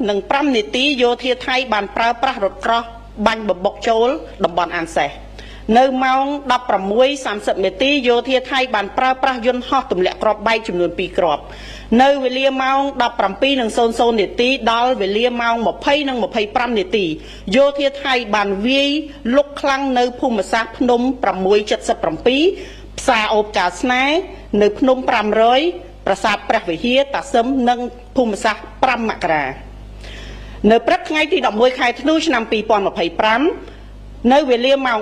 និង5នាទីយោធាថៃបានប្រើប្រាស់រថក្រោះបាញ់បបុកចូលតំបន់អានសេះនៅម៉ោង 16:30 នាទីយោធាថៃបានប្រើប្រាស់យន្តហោះទម្លាក់គ្រាប់បែកចំនួន2គ្រាប់នៅវេលាម៉ោង 17:00 នាទីដល់វេលាម៉ោង 20:25 នាទីយោធាថៃបានវាយលុកខ្លាំងនៅភូមិសាស្ត្រភ្នំ 677 ផ្សារអូបកាស្នេហ៍នៅភ្នំ 500 ប្រាសាទព្រះវិហារតាសឹមនិងភូមិសាស្ត្រ 5 មករានៅព្រឹកថ្ងៃទី 11 ខែធ្នូ ឆ្នាំ 2025 នៅវេលាម៉ោង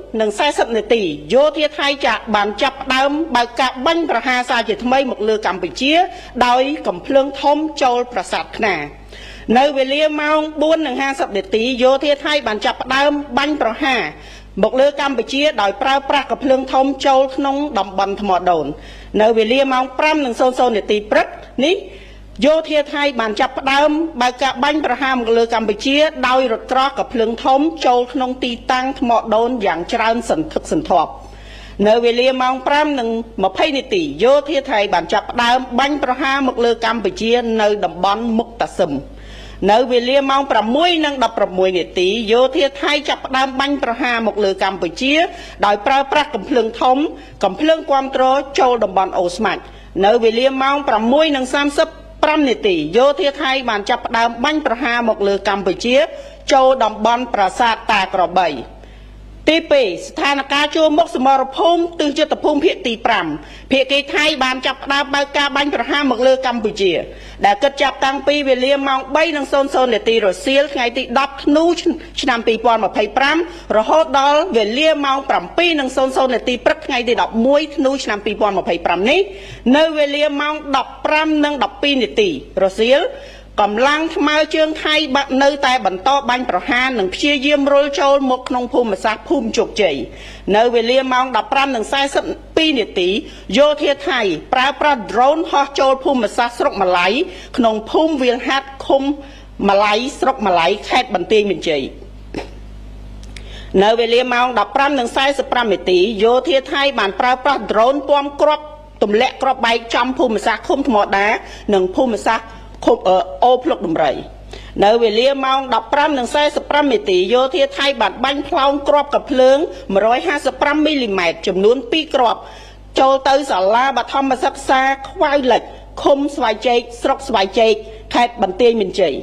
4:40 នាទីយោធាថៃបានចាប់ផ្ដើមបើកការបាញ់ប្រហារសារជាថ្មីមកលើកម្ពុជាដោយកំភ្លើងធំចូលប្រាសាទខ្នានៅវេលាម៉ោង 4:50 នាទីយោធាថៃបានចាប់ផ្ដើមបាញ់ប្រហារមកលើកម្ពុជាដោយប្រើប្រាស់កំភ្លើងធំចូលក្នុងតំបន់ថ្មដូននៅវេលាម៉ោង 5:00 នាទីព្រឹកនេះយោធាថៃបានចាប់ផ្ដើមបើកការបាញ់ប្រហារមកលើកម្ពុជាដោយរថក្រោះកំភ្លើងធំចូលក្នុងទីតាំងថ្មដូនយ៉ាងច្រើនសន្ធឹកសន្ធាប់នៅវេលាម៉ោង 5:20 នាទីយោធាថៃបានចាប់ផ្ដើមបាញ់ប្រហារមកលើកម្ពុជានៅតំបន់មុខតាសឹមនៅវេលាម៉ោង 6:16 នាទីយោធាថៃចាប់ផ្ដើមបាញ់ប្រហារមកលើកម្ពុជាដោយប្រើប្រាស់កំភ្លើងធំកំភ្លើងគាំទ្រចូលតំបន់អូស្មាច់នៅវេលាម៉ោង 6:35 នាទីយោធាថៃបានចាប់ផ្ដើមបាញ់ប្រហារមកលើកម្ពុជាចូលតំបន់ប្រាសាទតាក្របីទី2ស្ថានភាពជួរមុខសមរភូមិទិសយុទ្ធភូមិភាគទី5ភាគីថៃបានចាប់ផ្ដើមបើកការបាញ់ប្រហារមកលើកម្ពុជាដែលគិតចាប់តាំងពីវេលាម៉ោង 3:00 នាទីរសៀលថ្ងៃទី10ធ្នូឆ្នាំ 2025 រហូតដល់វេលាម៉ោង 7:00 នាទីព្រឹកថ្ងៃទី11ធ្នូឆ្នាំ 2025 នេះនៅវេលាម៉ោង 15:12 នាទីរសៀលកម្លាំងថ្មើរជើងថៃនៅតែបន្តបាញ់ប្រហារនិងព្យាយាមរុលចូលមកក្នុងភូមិសាស្ត្រភូមិជោគជ័យនៅវេលាម៉ោង 15:42 នាទីយោធាថៃប្រើប្រាស់ drone ហោះចូលភូមិសាស្ត្រស្រុកម្លៃក្នុងភូមិវាលហាត់ឃុំម្លៃស្រុកម្លៃខេត្តបន្ទាយមានជ័យនៅវេលាម៉ោង 15:45 នាទីយោធាថៃបានប្រើប្រាស់ drone ពំគ្រាប់ទម្លាក់គ្រាប់បែកចំភូមិសាស្ត្រឃុំថ្មដានិងភូមិសាស្ត្រអូភ្លុកដំរីនៅវេលាម៉ោង 15:45 នាទីយោធាថៃបានបាញ់ផ្លោងគ្រាប់កាភ្លើង 155 មីលីម៉ែត្រចំនួន2គ្រាប់ចូលទៅសាលាបឋមសិក្សាខ្វៅលិចឃុំស្វាយជែកស្រុកស្វាយជែកខេត្តបន្ទាយមានជ័យ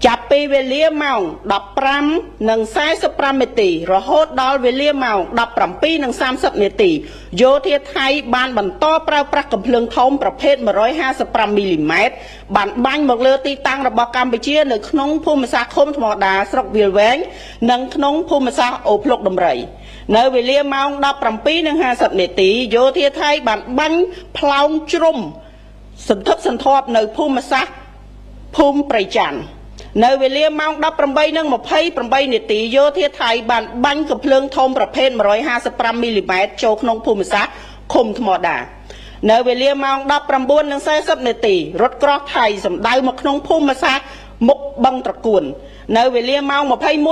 ចាប់ពីវេលាម៉ោង 15:45 នាទីរហូតដល់វេលាម៉ោង 17:30 នាទីយោធាថៃបានបន្តប្រើប្រាស់កំភ្លើងធំប្រភេទ 155 មីលីម៉ែត្របានបាញ់មកលើទីតាំងរបស់កម្ពុជានៅក្នុងភូមិសាស្ត្រឃុំថ្មដាស្រុកវាលវែងនិងក្នុងភូមិសាស្ត្រអូភ្លុកដំរីនៅវេលាម៉ោង 17:50 នាទីយោធាថៃបានបាញ់ផ្លោងជ្រុំសន្ធឹកសន្ធាប់នៅភូមិសាស្ត្រភូមិព្រៃច័ន្ទនៅវេលាម៉ោង 18:28 នាទីយោធាថៃបានបាញ់កំភ្លើងធំប្រភេទ 155 មីលីម៉ែត្រចូលក្នុងភូមិសាស្ត្រឃុំថ្មដានៅវេលាម៉ោង 19:40 នាទីរថក្រោះថៃសម្ដៅមកក្នុងភូមិសាស្ត្រមុខបឹងត្រកួននៅវេលាម៉ោង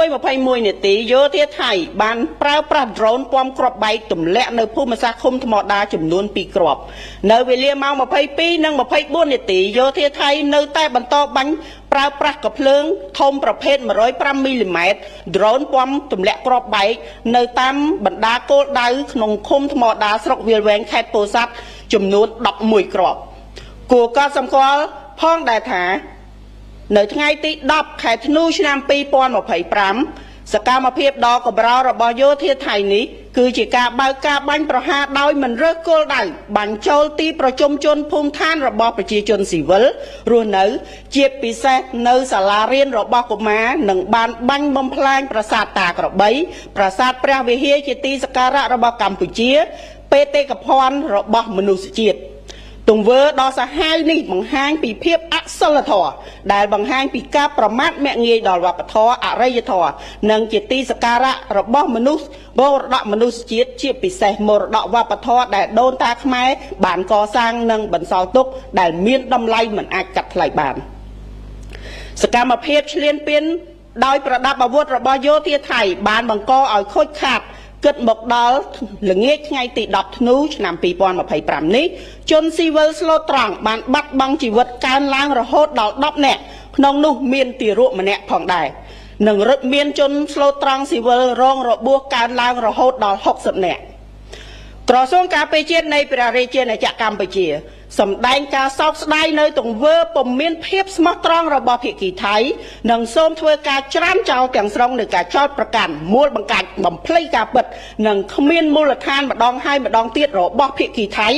21:21 នាទីយោធាថៃបានប្រើប្រាស់ drone ពំគ្រាប់បែកទម្លាក់នៅភូមិសាស្ត្រឃុំថ្មដាចំនួន2គ្រាប់នៅវេលាម៉ោង 22:24 នាទីយោធាថៃនៅតែបន្តបាញ់ប្រើប្រាស់កាភ្លើងធំប្រភេទ 105 មីលីម៉ែត្រ drone ពំទម្លាក់គ្រាប់បែកនៅតាមបណ្ដាគោលដៅក្នុងឃុំថ្មដាស្រុកវាលវែងខេត្តពោធិ៍សាត់ចំនួន11គ្រាប់គួរកត់សម្គាល់ផងដែរថានៅថ្ងៃទី10ខែធ្នូឆ្នាំ 2025 សកម្មភាពដ៏កម្ររបស់យោធាថៃនេះគឺជាការបើកការបាញ់ប្រហារដោយមិនរើសគោលដៅបាញ់ចូលទីប្រជុំជនភូមិឋានរបស់ប្រជាជនស៊ីវិលរស់នៅជាពិសេសនៅសាលារៀនរបស់កុមារនិងបានបាញ់បំផ្លាញប្រាសាទតាក្របីប្រាសាទព្រះវិហារជាទីសក្ការៈរបស់កម្ពុជាបេតិកភណ្ឌរបស់មនុស្សជាតិទង្វើដ៏សាហាវនេះបង្ហាញពីភាពអសិលធម៌ដែលបង្ហាញពីការប្រមាថមាក់ងាយដល់វប្បធម៌អរិយធម៌និងជាទីសក្ការៈរបស់មនុស្សមរតកមនុស្សជាតិជាពិសេសមរតកវប្បធម៌ដែលដូនតាខ្មែរបានកសាងនិងបន្សល់ទុកដែលមានតម្លៃមិនអាចកាត់ថ្លៃបានសកម្មភាពឈ្លានពានដោយប្រដាប់អាវុធរបស់យោធាថៃបានបង្កឲ្យខូចខាតគិតមកដល់ល្ងាចថ្ងៃទី10ធ្នូឆ្នាំ 2025 នេះជនស៊ីវិលស្លូតត្រង់បានបាត់បង់ជីវិតកើនឡើងរហូតដល់10នាក់ ក្នុងនោះមានទារកម្នាក់ផងដែរនិងរត់មានជនស្លូតត្រង់ស៊ីវិលរងរបួសកើនឡើងរហូតដល់60នាក់ក្រសួងការពារជាតិនៃព្រះរាជាណាចក្រកម្ពុជាសម្ដែងការសោកស្ដាយនៅទង្វើពុំមានភាពស្មោះត្រង់របស់ភាគីថៃនិងសូមធ្វើការច្រានចោលទាំងស្រុងនៃការចោទប្រកាន់មូលបង្កាច់បំភ្លៃការពិតនិងគ្មានមូលដ្ឋានម្ដងហើយម្ដងទៀតរបស់ភាគីថៃ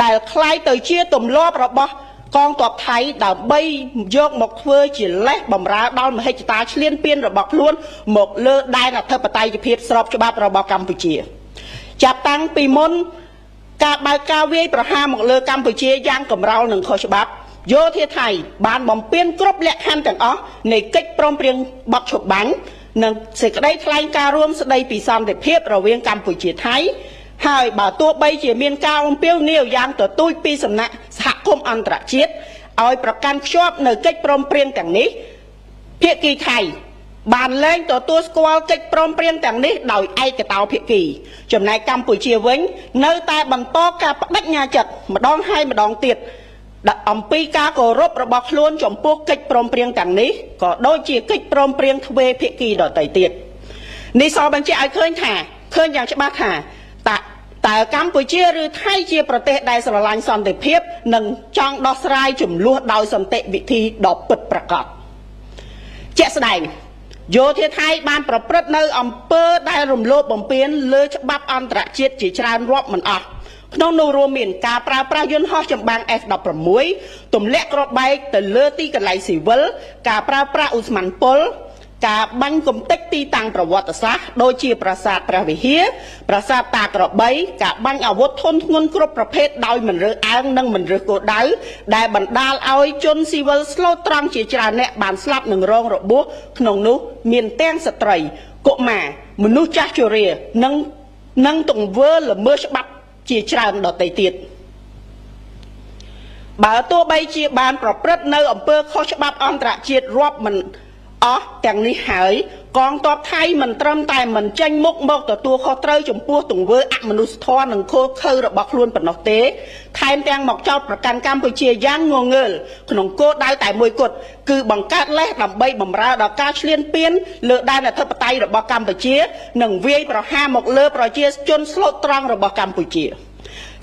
ដែលคล้ายទៅជាទម្លាប់របស់កងទ័ពថៃដើម្បីយកមកធ្វើជាលេសបំរើដល់មហិច្ឆតាឈ្លានពានរបស់ខ្លួនមកលើដែនអធិបតេយ្យភាពស្របច្បាប់របស់កម្ពុជាចាប់តាំងពីមុនការបើកការវាយប្រហារមកលើកម្ពុជាយ៉ាងកម្រោលនិងខុសច្បាប់យោធាថៃបានបំពេញគ្រប់លក្ខខណ្ឌទាំងអស់នៃកិច្ចព្រមព្រៀងបទឈប់បាញ់និងសេចក្តីថ្លែងការណ៍រួមស្តីពីសន្តិភាពរវាងកម្ពុជាថៃហើយបើទោះបីជាមានការអំពាវនាវយ៉ាងទទូចពីសំណាក់សហគមន៍អន្តរជាតិឲ្យប្រកាន់ខ្ជាប់នៅកិច្ចព្រមព្រៀងទាំងនេះភាគីថៃបានលែងទទួលស្គាល់កិច្ចព្រមព្រៀងទាំងនេះដោយឯកតោភាគីចំណែកកម្ពុជាវិញនៅតែបន្តការបដិញ្ញាចិត្តម្ដងហើយម្ដងទៀតអំពីការគោរពរបស់ខ្លួនចំពោះកិច្ចព្រមព្រៀងទាំងនេះក៏ដូចជាកិច្ចព្រមព្រៀងទ្វេភាគីដទៃទៀតនេះសបញ្ជាក់ឲ្យឃើញយ៉ាងច្បាស់ថាតើកម្ពុជាឬថៃជាប្រទេសដែលស្រឡាញ់សន្តិភាពនិងចង់ដោះស្រាយជម្លោះដោយសន្តិវិធីដ៏ពិតប្រាកដជាក់ស្ដែងយោធាថៃបានប្រព្រឹត្តនៅអំពើដែលរំលោភបំពានលើច្បាប់អន្តរជាតិជាច្រើនរាប់មិនអស់ក្នុងនោះរួមមានការប្រើប្រាស់យន្តហោះចម្បាំង F-16 ទម្លាក់គ្រាប់បែកទៅលើទីកន្លែងស៊ីវិលការប្រើប្រាស់ឧស្ម័នពុលការបាញ់កំទេចទីតាំងប្រវត្តិសាស្ត្រដូចជាប្រាសាទព្រះវិហារប្រាសាទតាក្របីការបាញ់អាវុធធុនធ្ងន់គ្រប់ប្រភេទដោយមិនរើសអើងនិងមិនរើសគោលដៅដែលបណ្ដាលឲ្យជនស៊ីវិលស្លូតត្រង់ជាច្រើនអ្នកបានស្លាប់និងរងរបួសក្នុងនោះមានទាំងស្ត្រីកុមារមនុស្សចាស់ជរានិងទង្វើល្មើសច្បាប់ជាច្រើនដទៃទៀតបើទោះបីជាបានប្រព្រឹត្តនៅអំពើខុសច្បាប់អន្តរជាតិរាប់មិនអស់ទាំងនេះហើយកងទ័ពថៃមិនត្រឹមតែមិនចេញមុខមកទទួលខុសត្រូវចំពោះទង្វើអមនុស្សធម៌និងឃោរឃៅរបស់ខ្លួនប៉ុណ្ណោះទេថែមទាំងមកចោទប្រកាន់កម្ពុជាយ៉ាងងងើលក្នុងគោលដៅតែមួយគត់គឺបង្កើតលេសដើម្បីបម្រើដល់ការឈ្លានពានលើដែនអធិបតេយ្យរបស់កម្ពុជានិងវាយប្រហារមកលើប្រជាជនស្លូតត្រង់របស់កម្ពុជា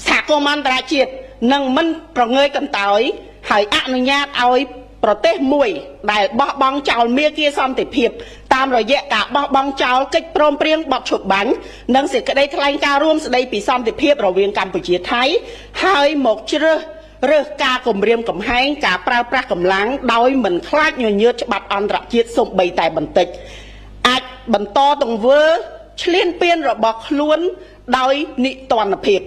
សហគមន៍អន្តរជាតិនឹងមិនប្រងើយកន្តើយហើយអនុញ្ញាតឲ្យប្រទេសមួយដែលបោះបង់ចោលមាគ៌ាសន្តិភាពតាមរយៈការបោះបង់ចោលកិច្ចព្រមព្រៀងបទឈប់បាញ់និងសេចក្តីថ្លែងការណ៍រួមស្តីពីសន្តិភាពរវាងកម្ពុជាថៃហើយមកជ្រើសការគម្រាមកំហែងការប្រើប្រាស់កម្លាំងដោយមិនខ្លាចញញើតច្បាប់អន្តរជាតិសូម្បីតែបន្តិចអាចបន្តទង្វើឈ្លានពានរបស់ខ្លួនដោយនិទានភាព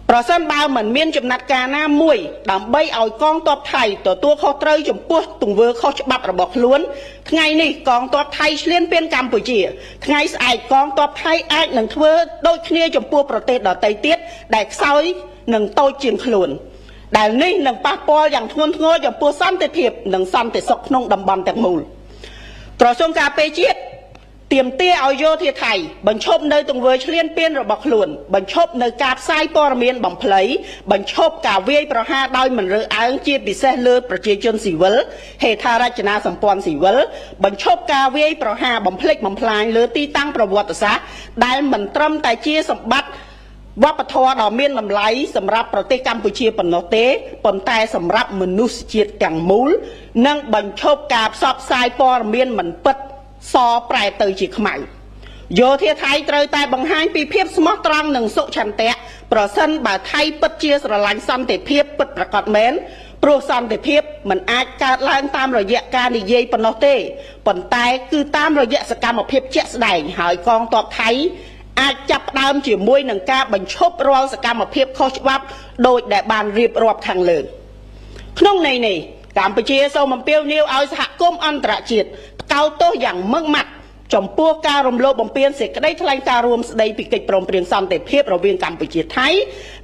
ប្រសិនបើមិនមានចំណាត់ការណាមួយដើម្បីឲ្យកងទ័ពថៃទទួលខុសត្រូវចំពោះទង្វើខុសច្បាប់របស់ខ្លួនថ្ងៃនេះកងទ័ពថៃឈ្លានពានកម្ពុជាថ្ងៃស្អែកកងទ័ពថៃអាចនឹងធ្វើដូចគ្នាចំពោះប្រទេសដទៃទៀតដែលខ្សោយនិងតូចជាងខ្លួនដែលនេះនឹងប៉ះពាល់យ៉ាងធ្ងន់ធ្ងរចំពោះសន្តិភាពនិងសន្តិសុខក្នុងតំបន់ទាំងមូលក្រសួងការពារជាតិទាមទារឲ្យយោធាថៃបញ្ឈប់នៅទង្វើឈ្លានពានរបស់ខ្លួនបញ្ឈប់នៅការផ្សាយព័ត៌មានបំភ្លៃបញ្ឈប់ការវាយប្រហារដោយមិនរើសអើងជាពិសេសលើប្រជាជនស៊ីវិលហេដ្ឋារចនាសម្ព័ន្ធស៊ីវិលបញ្ឈប់ការវាយប្រហារបំភ្លេចបំផ្លាញលើទីតាំងប្រវត្តិសាស្ត្រដែលមិនត្រឹមតែជាសម្បត្តិវប្បធម៌ដ៏មានតម្លៃសម្រាប់ប្រទេសកម្ពុជាប៉ុណ្ណោះទេប៉ុន្តែសម្រាប់មនុស្សជាតិទាំងមូលនិងបញ្ឈប់ការផ្សព្វផ្សាយព័ត៌មានមិនពិតសប្រែទៅជាខ្មៅយោធាថៃត្រូវតែបង្ហាញពីភាពស្មោះត្រង់និងសុឆន្ទៈប្រសិនបើថៃពិតជាស្រឡាញ់សន្តិភាពពិតប្រាកដមែនព្រោះសន្តិភាពមិនអាចកើតឡើងតាមរយៈការនិយាយប៉ុណ្ណោះទេប៉ុន្តែគឺតាមរយៈសកម្មភាពជាក់ស្ដែងហើយកងទ័ពថៃអាចចាប់ផ្ដើមជាមួយនឹងការបញ្ឈប់រាល់សកម្មភាពខុសច្បាប់ដោយដែលបានរៀបរាប់ខាងលើក្នុងន័យនេះកម្ពុជាសូមអំពាវនាវឲ្យសហគមន៍អន្តរជាតិថ្កោលទោសយ៉ាងម៉ឺងម៉ាត់ចំពោះការរំលោភបំពានសេចក្តីថ្លែងការណ៍រួមស្តីពីកិច្ចព្រមព្រៀងសន្តិភាពរវាងកម្ពុជាថៃ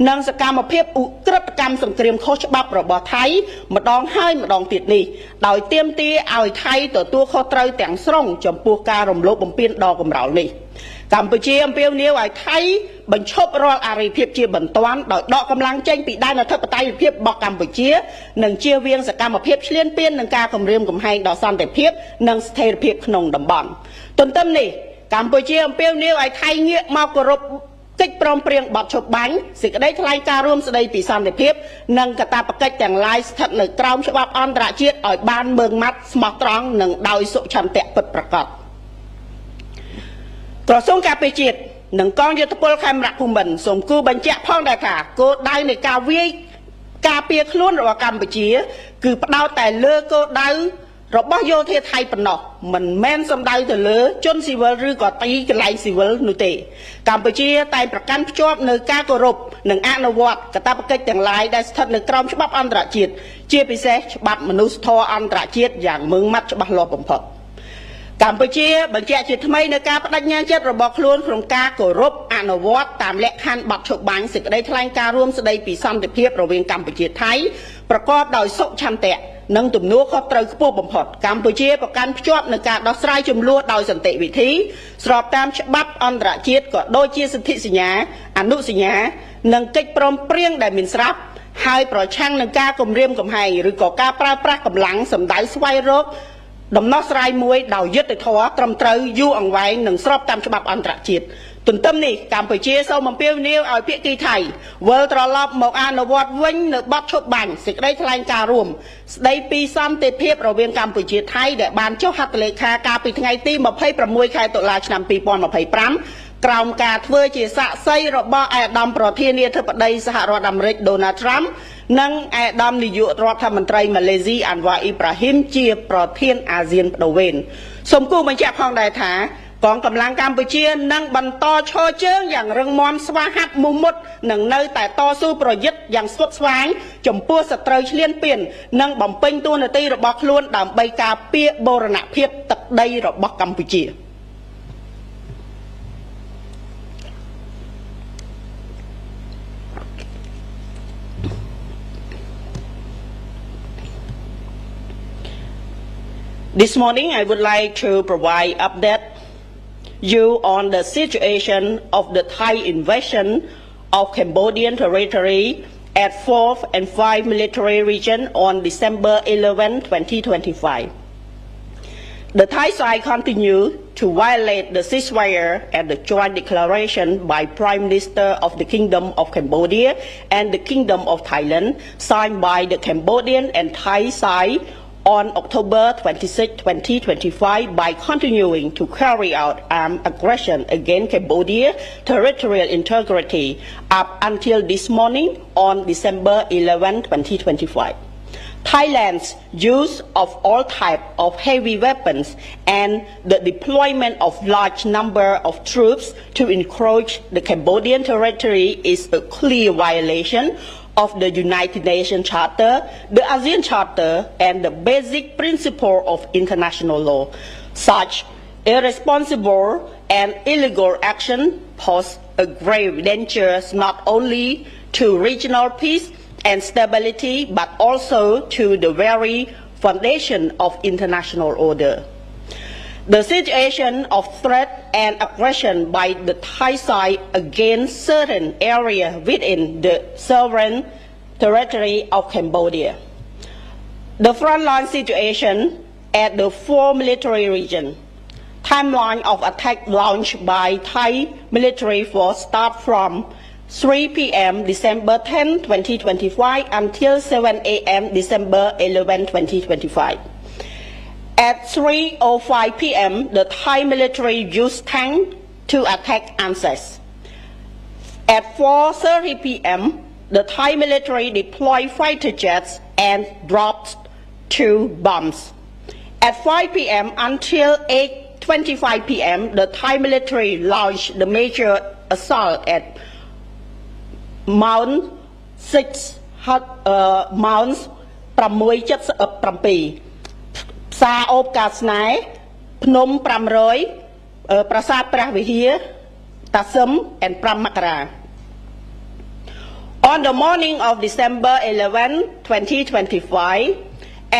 និងសកម្មភាពឧក្រិដ្ឋកម្មសង្គ្រាមខុសច្បាប់របស់ថៃម្ដងហើយម្ដងទៀតនេះដោយទាមទារឲ្យថៃទទួលខុសត្រូវទាំងស្រុងចំពោះការរំលោភបំពានដ៏កម្រោលនេះ កម្ពុជាអំពាវនាវឲ្យថៃបញ្ឈប់រាល់អរិភាពជាបន្ទាន់ដោយដកកម្លាំងចេញពីដែនអធិបតេយ្យភាពរបស់កម្ពុជានិងជៀសវាងសកម្មភាពឈ្លានពាននឹងការគំរាមកំហែងដល់សន្តិភាពនិងស្ថិរភាពក្នុងតំបន់ទន្ទឹមនេះកម្ពុជាអំពាវនាវឲ្យថៃងាកមកគោរពកិច្ចព្រមព្រៀងបទឈប់បាញ់សេចក្តីថ្លែងការណ៍រួមស្តីពីសន្តិភាពនិងកាតព្វកិច្ចទាំងឡាយស្ថិតនៅក្រោមច្បាប់អន្តរជាតិឲ្យបានម៉ឺងម៉ាត់ស្មោះត្រង់និងដោយសុឆន្ទៈពិតប្រាកដក្រសួងការពារជាតិនិងកងយោធពលខេមរៈភូមិន្ទសូមគូបញ្ជាក់ផងដែរថាគោលដៅនៃការវាយការពារខ្លួនរបស់កម្ពុជាគឺផ្ដោតតែលើគោលដៅរបស់យោធាថៃប៉ុណ្ណោះមិនមែនសំដៅទៅលើជនស៊ីវិលឬក៏ទីកន្លែងស៊ីវិលនោះទេកម្ពុជាតែងប្រកាន់ភ្ជាប់នៅការគោរពនិងអនុវត្តកាតព្វកិច្ចទាំងឡាយដែលស្ថិតនៅក្រោមច្បាប់អន្តរជាតិជាពិសេសច្បាប់មនុស្សធម៌អន្តរជាតិយ៉ាងម៉ឺងម៉ាត់ច្បាស់លាស់បំផុតកម្ពុជាបញ្ជាក់ជាថ្មីនៅការបដិញ្ញាចិត្តរបស់ខ្លួនក្នុងការគោរពអនុវត្តតាមលក្ខខណ្ឌបទឈប់បាញ់សេចក្តីថ្លែងការណ៍រួមស្តីពីសន្តិភាពរវាងកម្ពុជាថៃប្រកបដោយសុឆន្ទៈនិងទំនួលខុសត្រូវខ្ពស់បំផុតកម្ពុជាប្រកាន់ភ្ជាប់នឹងការដោះស្រាយជម្លោះដោយសន្តិវិធីស្របតាមច្បាប់អន្តរជាតិក៏ដូចជាសន្ធិសញ្ញាអនុសញ្ញានិងកិច្ចព្រមព្រៀងដែលមានស្រាប់ហើយប្រឆាំងនឹងការគំរាមកំហែងឬក៏ការប្រើប្រាស់កម្លាំងសម្ដៅស្វែងរកដំណោះស្រាយមួយដោយយុត្តិធម៌ត្រឹមត្រូវយូរអង្វែងនិងស្របតាមច្បាប់អន្តរជាតិទន្ទឹមនេះកម្ពុជាសូមអំពាវនាវឲ្យភាគីថៃវិលត្រឡប់មកអនុវត្តវិញនៅបទឈប់បាញ់សេចក្តីថ្លែងការណ៍រួមស្តីពីសន្តិភាពរវាងកម្ពុជាថៃដែលបានចុះហត្ថលេខាកាលពីថ្ងៃទី26ខែតុលាឆ្នាំ2025ក្រោមការធ្វើជាសាក្សីរបស់ឯកឧត្តមប្រធានាធិបតីសហរដ្ឋអាមេរិក Donald Trump និងឯកឧត្តមនាយករដ្ឋមន្ត្រីម៉ាឡេស៊ី Anwar Ibrahim ជាប្រធានអាស៊ានបដូវវេនសូមគូបញ្ជាក់ផងដែរថាកងកម្លាំងកម្ពុជានឹងបន្តឈរជើងយ៉ាងរឹងមាំស្វាហាប់មោះមុតនិងនៅតែតស៊ូប្រយុទ្ធយ៉ាងស្វិតស្វាញចំពោះសត្រូវឈ្លានពាននិងបំពេញតួនាទីរបស់ខ្លួនដើម្បីការពារបូរណភាពទឹកដីរបស់កម្ពុជា This morning I would like to provide update you on the situation of the Thai invasion of Cambodian territory at 4th and 5 military region on December 11, 2025. The Thai side continued to violate the ceasefire and the joint declaration by Prime Minister of the Kingdom of Cambodia and the Kingdom of Thailand signed by the Cambodian and Thai side on October 26, 2025 by continuing to carry out armed aggression against Cambodia's territorial integrity up until this morning on December 11, 2025. Thailand's use of all types of heavy weapons and the deployment of large number of troops to encroach the Cambodian territory is a clear violation of the United Nations Charter, the ASEAN Charter, and the basic principle of international law. Such irresponsible and illegal action pose a grave danger not only to regional peace and stability, but also to the very foundation of international order. The situation of threat and aggression by the Thai side against certain areas within the sovereign territory of Cambodia. The frontline situation at the 4 military region. Timeline of attack launched by Thai military force start from 3 p.m. December 10, 2025 until 7 a.m. December 11, 2025. At 3:05 p.m., the Thai military used tanks to attack ANZAC. At 4:30 p.m., the Thai military deployed fighter jets and dropped 2 bombs. At 5 p.m. until 8:25 p.m., the Thai military launched the major assault at Mount 677 សាអូបកាស្នេហ៍ភ្នំ500ប្រាសាទព្រះវិហារតាសឹម and 5 មករា On the morning of December 11, 2025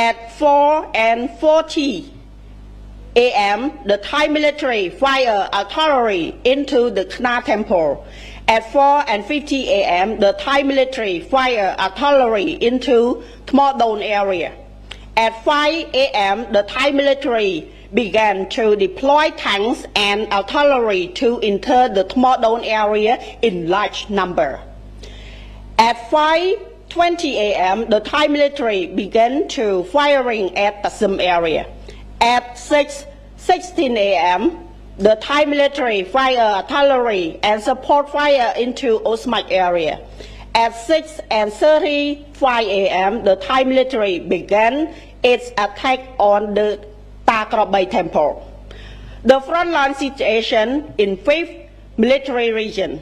at 4:40 a.m., the Thai military fired artillery into the Khna Temple. At 4:50 a.m., the Thai military fired artillery into Thmodon area. At 5 a.m., the Thai military began to deploy tanks and artillery to enter the Thmodon area in large number. At 5:20 a.m., the Thai military began to firing at Pasum area. At 6:16 a.m., the Thai military fired artillery and support fire into Osmak area. At 6:35 a.m., the Thai military began its attack on the Ta Krop Bay Temple. The frontline situation in 5th military region.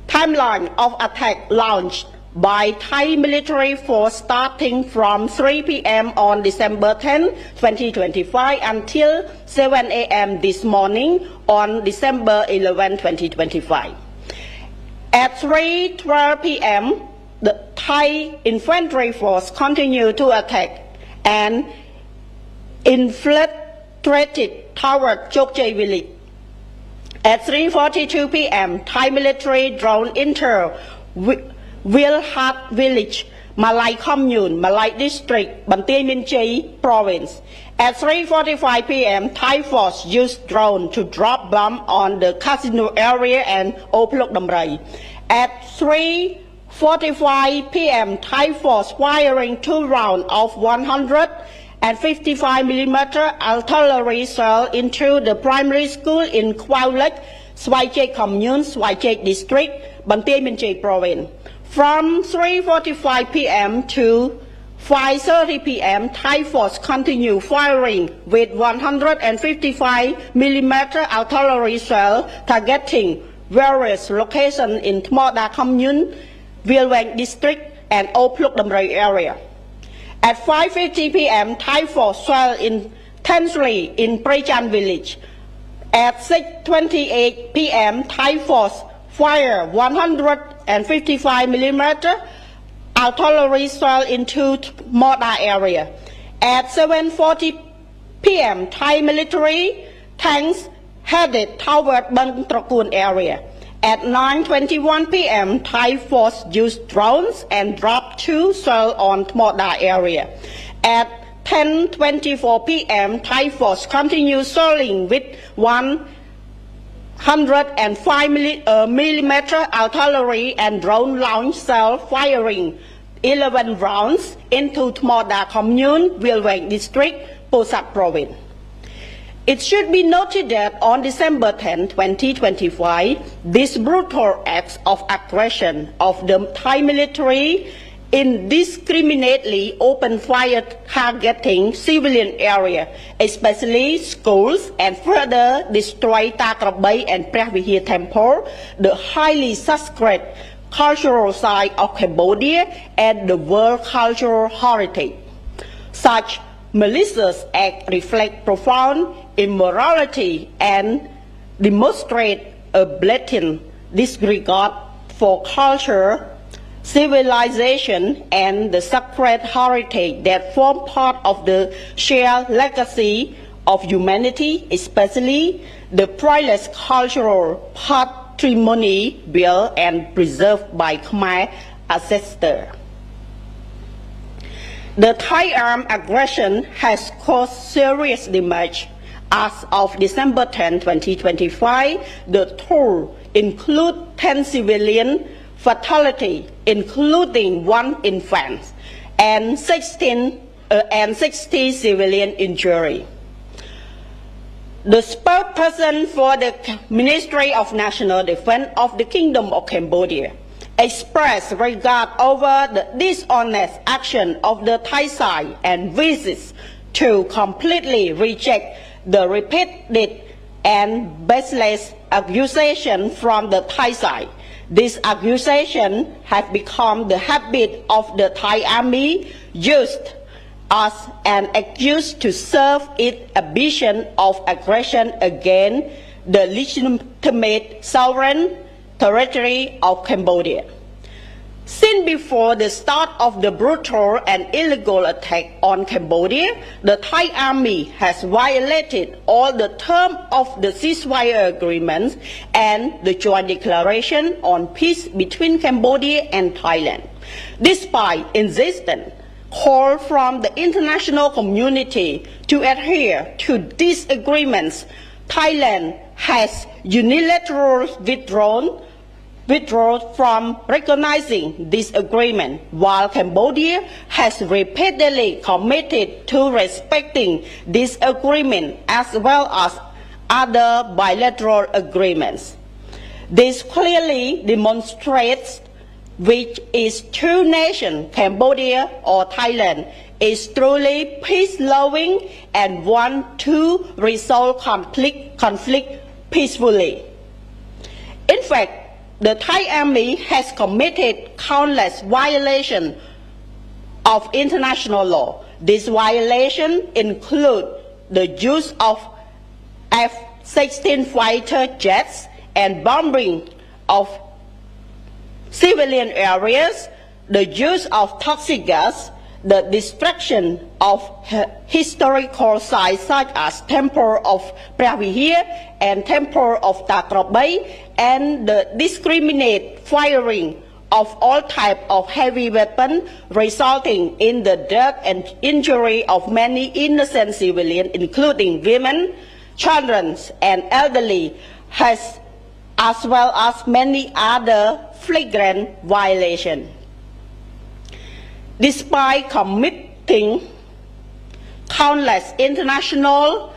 Timeline of attack launched by Thai military force starting from 3 p.m. on December 10, 2025 until 7 a.m. this morning on December 11, 2025. At 3:12 p.m., the Thai infantry force continued to attack and infiltrated toward Chokche village. At 3:42 p.m., Thai military drone entered Wilhat village, Malay commune, Malay district, Banteay Minh Chey province. At 3:45 p.m., Thai force used drone to drop bomb on the casino area and Oplok Damrai. At 3:45 p.m., Thai force firing 2 rounds of 155 mm artillery shell into the primary school in Khao Lek, Swai Chek commune, Swai Chek district, Banteay Minh Chey province. From 3:45 p.m. to 5:30 p.m., Thai force continue firing with 155 mm artillery shell targeting various locations in Thmoda commune, Vilwang district, and Oplok Damrai area. At 5:50 p.m., Thai force shell intensely in Prechan village. At 6:28 p.m., Thai force fire 155 mm artillery shell into Moda area. At 7:40 p.m., Thai military tanks headed toward Bang Trakun area. At 9:21 p.m., Thai force used drones and dropped 2 shells on Moda area. At 10:24 p.m., Thai force continued shelling with 105 mm artillery and drone launch shell firing 11 rounds into Thmoda commune, Vilwang district, Posak province. It should be noted that on December 10, 2025, this brutal acts of aggression of the Thai military indiscriminately open fire targeting civilian area, especially schools, and further destroy Ta Krop Bay and Preh Vihir Temple, the highly sacred cultural site of Cambodia and the world cultural heritage. Such malicious acts reflect profound immorality and demonstrate a blatant disregard for culture, civilization, and the sacred heritage that form part of the shared legacy of humanity, especially the priceless cultural patrimony built and preserved by Khmer ancestors. The Thai armed aggression has caused serious damage. As of December 10, 2025, the toll includes 10 civilian fatalities, including 1 infant, and 60 civilian injury. The spokesperson for the Ministry of National Defense of the Kingdom of Cambodia expressed regard over the dishonest action of the Thai side and wishes to completely reject the repeated and baseless accusation from the Thai side. This accusation has become the habit of the Thai army, used as an excuse to serve its ambition of aggression against the legitimate sovereign territory of Cambodia. Since before the start of the brutal and illegal attack on Cambodia, the Thai army has violated all the terms of the ceasefire agreements and the joint declaration on peace between Cambodia and Thailand. Despite insistent call from the international community to adhere to these agreements, Thailand has unilaterally withdraw from recognizing this agreement, while Cambodia has repeatedly committed to respecting this agreement as well as other bilateral agreements. This clearly demonstrates which is true nation, Cambodia or Thailand, is truly peace-loving and want to resolve conflict peacefully. In fact, the Thai army has committed countless violations of international law. These violations include the use of F-16 fighter jets and bombing of civilian areas, the use of toxic gas, the destruction of historical sites such as Temple of Phra Vihir and Temple of Ta Krop Bay, and the discriminate firing of all types of heavy weapons, resulting in the death and injury of many innocent civilians, including women, children, and elderly, as well as many other flagrant violations. Despite committing countless international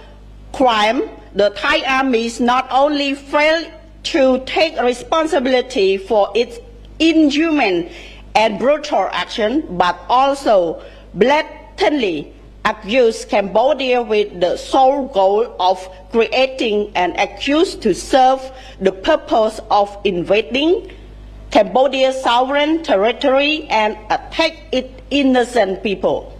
crimes, the Thai armies not only failed to take responsibility for its inhuman and brutal action, but also blatantly accused Cambodia with the sole goal of creating an excuse to serve the purpose of invading Cambodia's sovereign territory and attack its innocent people.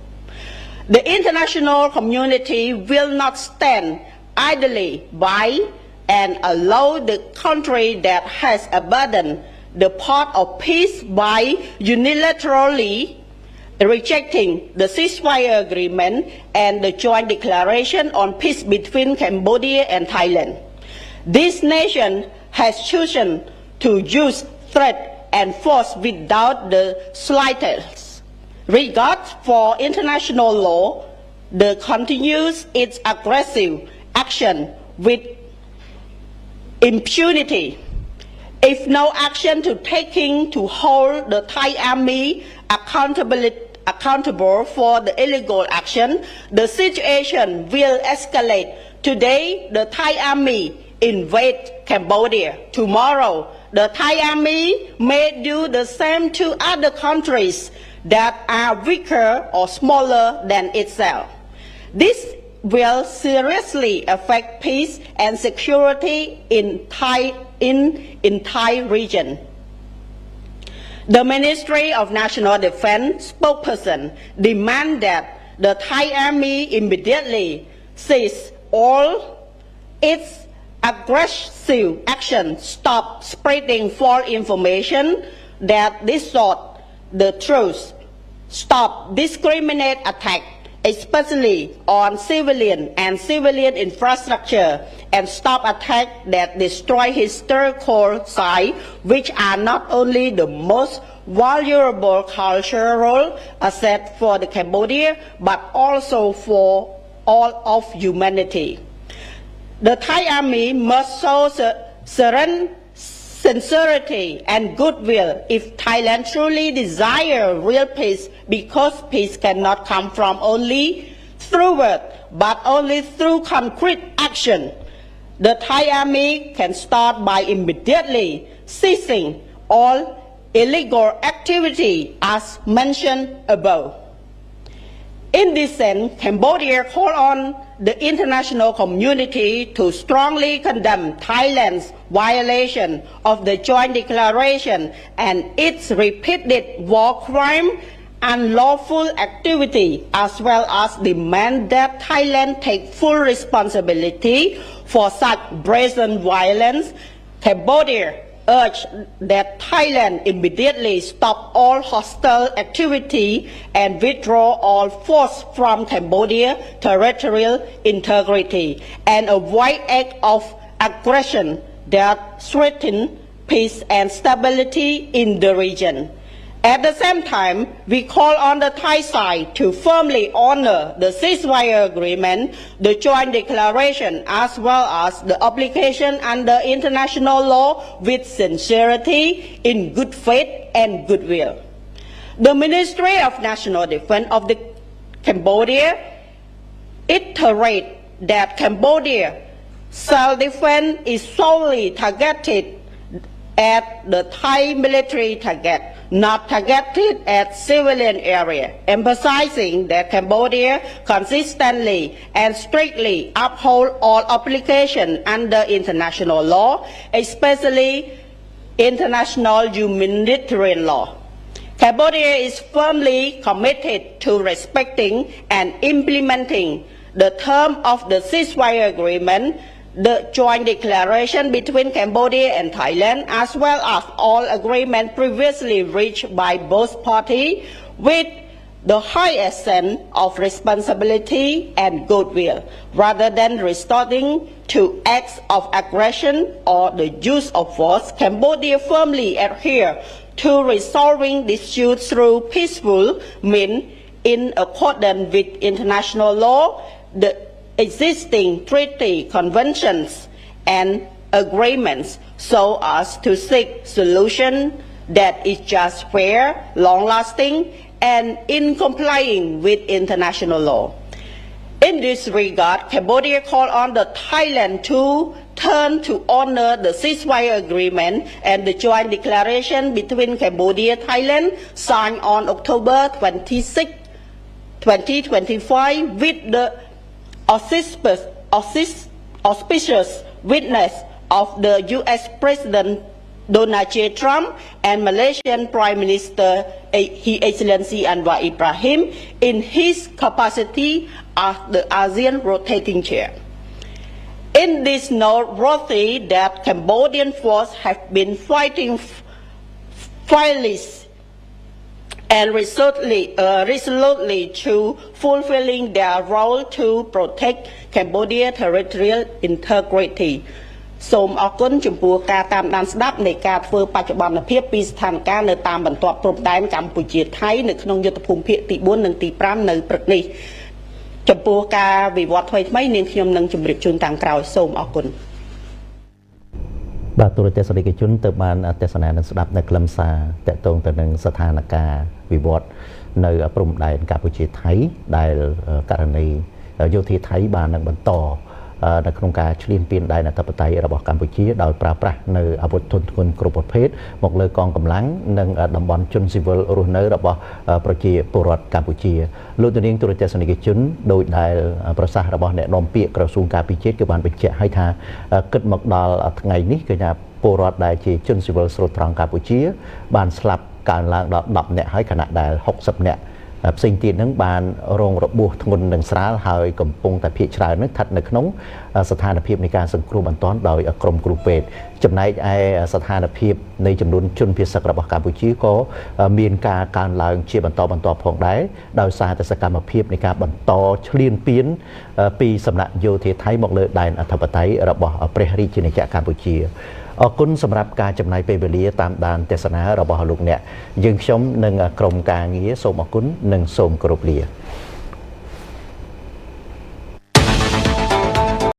The international community will not stand idly by and allow the country that has abandoned the path of peace by unilaterally rejecting the ceasefire agreement and the joint declaration on peace between Cambodia and Thailand. This nation has chosen to use threat and force without the slightest regard for international law. The continues its aggressive action with impunity. If no action to taking to hold the Thai army accountable for the illegal action, the situation will escalate. Today, the Thai army invade Cambodia. Tomorrow, the Thai army may do the same to other countries that are weaker or smaller than itself. This will seriously affect peace and security in Thai region. The Ministry of National Defense spokesperson demand that the Thai army immediately cease all its aggressive action, stop spreading false information that distort the truth, stop discriminate attack, especially on civilian and civilian infrastructure, and stop attacks that destroy historical sites, which are not only the most valuable cultural asset for the Cambodia, but also for all of humanity. The Thai army must show sincerity and goodwill if Thailand truly desires real peace, because peace cannot come from only through words, but only through concrete action. The Thai army can start by immediately ceasing all illegal activity as mentioned above. In this sense, Cambodia called on the international community to strongly condemn Thailand's violation of the joint declaration and its repeated war crime and lawful activity, as well as demand that Thailand take full responsibility for such brazen violence. Cambodia urged that Thailand immediately stop all hostile activity and withdraw all force from Cambodia territorial integrity and avoid acts of aggression that threaten peace and stability in the region. At the same time, we call on the Thai side to firmly honor the ceasefire agreement, the joint declaration, as well as the obligation under international law with sincerity, in good faith and goodwill. The Ministry of National Defense of the Cambodia iterates that Cambodia self-defense is solely targeted at the Thai military target, not targeted at civilian area, emphasizing that Cambodia consistently and strictly uphold all obligations under international law, especially international humanitarian law. Cambodia is firmly committed to respecting and implementing the term of the ceasefire agreement, the joint declaration between Cambodia and Thailand, as well as all agreements previously reached by both parties, with the highest sense of responsibility and goodwill, rather than resorting to acts of aggression or the use of force. Cambodia firmly adheres to resolving disputes through peaceful means in accordance with international law, the existing treaty conventions and agreements, so as to seek solution that is just, fair, long-lasting, and in complying with international law. In this regard, Cambodia called on the Thailand to turn to honor the ceasefire agreement and the joint declaration between Cambodia and Thailand signed on October 26, 2025 with the auspicious witness of the U.S. President Donald J. Trump and Malaysian Prime Minister His Excellency Anwar Ibrahim in his capacity as the ASEAN rotating chair. In this noteworthy that Cambodian forces have been fighting fearlessly and resolutely to fulfilling their role to protect Cambodia territorial integrity. សូមអរគុណចំពោះការតាមដានស្ដាប់នៃការធ្វើបច្ចុប្បន្នភាពពីស្ថានភាពនៅតាមបន្ទាត់ព្រំដែនកម្ពុជាថៃនៅក្នុងយុទ្ធភូមិភាគទី 4 និងទី 5 នៅព្រឹកនេះចំពោះការវិវត្តថ្មីៗនាងខ្ញុំនឹងជម្រាបជូនតាមក្រោយសូមអរគុណ បាទទូរទស្សនិកជនទៅបានទស្សនានិងស្ដាប់នៅខ្លឹមសារតកតងទៅនឹងស្ថានភាពវិវត្តនៅព្រំដែនកម្ពុជាថៃដែលករណីយោធាថៃបាននឹងបន្តនៅក្នុងការឈ្លានពានដែនអធិបតេយ្យរបស់កម្ពុជាដោយប្រើប្រាស់នៅអាវុធធុនធ្ងន់គ្រប់ប្រភេទមកលើកងកម្លាំងនិងតំបន់ជនស៊ីវិលរស់នៅរបស់ប្រជាពលរដ្ឋកម្ពុជាលោកនាងទូរទស្សនិកជនដោយដែលប្រសាសន៍របស់អ្នកនាំពាក្យក្រសួងការពារជាតិគឺបានបញ្ជាក់ឲ្យថាគិតមកដល់ថ្ងៃនេះគឺថាពលរដ្ឋដែលជាជនស៊ីវិលស្រុតត្រង់កម្ពុជាបានស្លាប់កើនឡើងដល់10នាក់ហើយខណៈដែល60នាក់ ផ្សេងទៀតនឹងបានរងរបួសធ្ងន់និងស្រាលហើយកំពុងតែភ័យច្រើននឹងស្ថិតនៅក្នុងស្ថានភាពនៃការសង្គ្រោះបន្ទាន់ដោយក្រុមគ្រូពេទ្យចំណែកឯស្ថានភាពនៃចំនួនជនភៀសសឹករបស់កម្ពុជាក៏មានការកើនឡើងជាបន្តផងដែរដោយសារតែសកម្មភាពនៃការបន្តឈ្លានពានពីសំណាក់យោធាថៃមកលើដែនអធិបតេយ្យរបស់ព្រះរាជាណាចក្រកម្ពុជា អរគុណសម្រាប់ការចំណាយពេលវេលាតាមដានទស្សនារបស់លោកអ្នកយើងខ្ញុំនិងក្រុមការងារសូមអរគុណនិងសូមគោរពលា